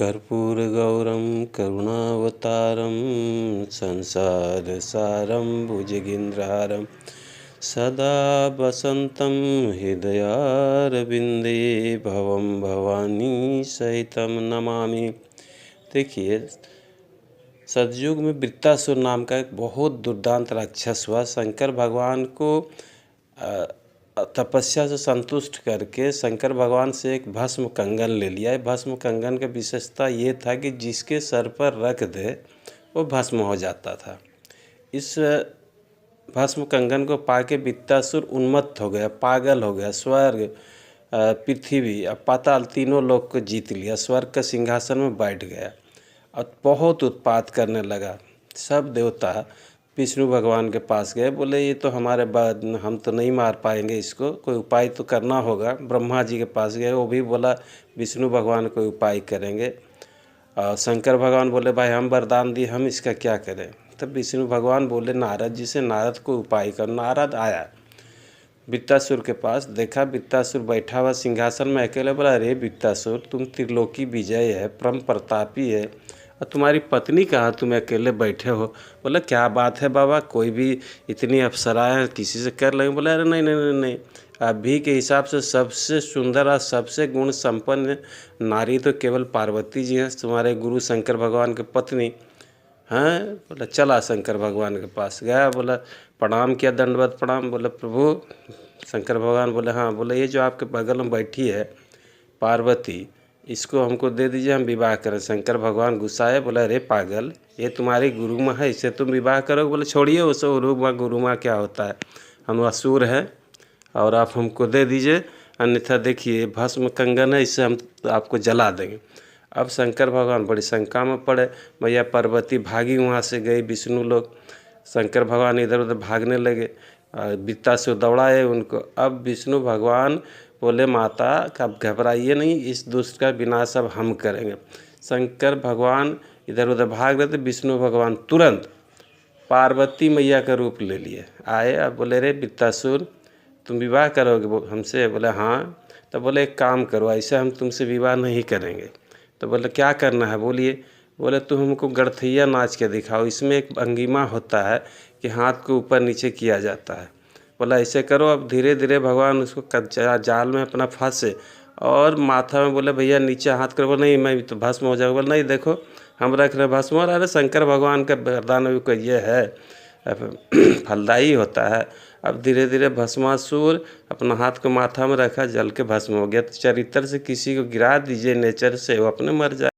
कर्पूरगौरं करुणावतारं संसारसारं भुजगेन्द्रहारं सदा वसन्तं हृदयारविन्दे भवं भवानी सहितं नमामि। देखिए, सतयुग में वृत्तासुर नाम का एक बहुत दुर्दांत राक्षस हुआ। शंकर भगवान को तपस्या से संतुष्ट करके शंकर भगवान से एक भस्म कंगन ले लिया। भस्म कंगन की विशेषता ये था कि जिसके सर पर रख दे वो भस्म हो जाता था। इस भस्म कंगन को पाके वृत्तासुर उन्मत्त हो गया, पागल हो गया। स्वर्ग, पृथ्वी और पाताल तीनों लोक को जीत लिया। स्वर्ग का सिंहासन में बैठ गया और बहुत उत्पात करने लगा। सब देवता विष्णु भगवान के पास गए, बोले ये तो हमारे बाद हम तो नहीं मार पाएंगे इसको, कोई उपाय तो करना होगा। ब्रह्मा जी के पास गए, वो भी बोला विष्णु भगवान कोई उपाय करेंगे। और शंकर भगवान बोले भाई हम वरदान दिए, हम इसका क्या करें। तब विष्णु भगवान बोले नारद जी से, नारद को उपाय कर। नारद आया वृत्तासुर के पास, देखा वृत्तासुर बैठा हुआ सिंहासन में अकेले। बोला अरे वृत्तासुर, तुम त्रिलोकी विजय है, परम प्रतापी है, और तुम्हारी पत्नी कहाँ, तुम अकेले बैठे हो। बोला क्या बात है बाबा, कोई भी इतनी अप्सराएं किसी से कर लेंगे। बोला अरे नहीं नहीं नहीं नहीं, अभी के हिसाब से सबसे सुंदर और सबसे गुण संपन्न नारी तो केवल पार्वती जी हैं, तुम्हारे गुरु शंकर भगवान की पत्नी। हाँ, बोला चला शंकर भगवान के पास गया, बोला प्रणाम किया, दंडवत प्रणाम। बोला प्रभु। शंकर भगवान बोले हाँ। बोले ये जो आपके बगल में बैठी है पार्वती, इसको हमको दे दीजिए, हम विवाह करें। शंकर भगवान गुस्साए, बोला अरे पागल, ये तुम्हारी गुरु माँ है, इससे तुम विवाह करोगे। बोले छोड़िए उसे, गुरु माँ क्या होता है, हम असुर हैं और आप हमको दे दीजिए, अन्यथा देखिए भस्म कंगन है, इससे हम आपको जला देंगे। अब शंकर भगवान बड़ी शंका में पड़े। भैया पार्वती भागी, वहाँ से गई विष्णु लोग। शंकर भगवान इधर उधर भागने लगे, वृत्तासुर दौड़ाए उनको। अब विष्णु भगवान बोले माता कब घबराइए नहीं, इस दुष्ट का विनाश अब हम करेंगे। शंकर भगवान इधर उधर भाग रहे थे, विष्णु भगवान तुरंत पार्वती मैया का रूप ले लिए आए। अब बोले रे वृत्तासुर, तुम विवाह करोगे हमसे। बोले हाँ। तो बोले एक काम करो, ऐसे हम तुमसे विवाह नहीं करेंगे। तो बोले क्या करना है बोलिए। बोले तुम हमको गड़थैया नाच के दिखाओ, इसमें एक भंगिमा होता है कि हाथ को ऊपर नीचे किया जाता है। बोला ऐसे करो। अब धीरे धीरे भगवान उसको जाल में अपना फंसे और माथा में बोले भैया नीचे हाथ करो। बोले नहीं मैं तो भस्म हो जाऊँगा। बोले नहीं देखो हम रख रहे भस्म। और अरे शंकर भगवान का वरदान भी कोई ये है, फलदायी होता है। अब धीरे धीरे भस्मासुर अपना हाथ को माथा में रखा, जल के भस्म हो गया। तो चरित्र से किसी को गिरा दीजिए, नेचर से वो अपने मर जाए।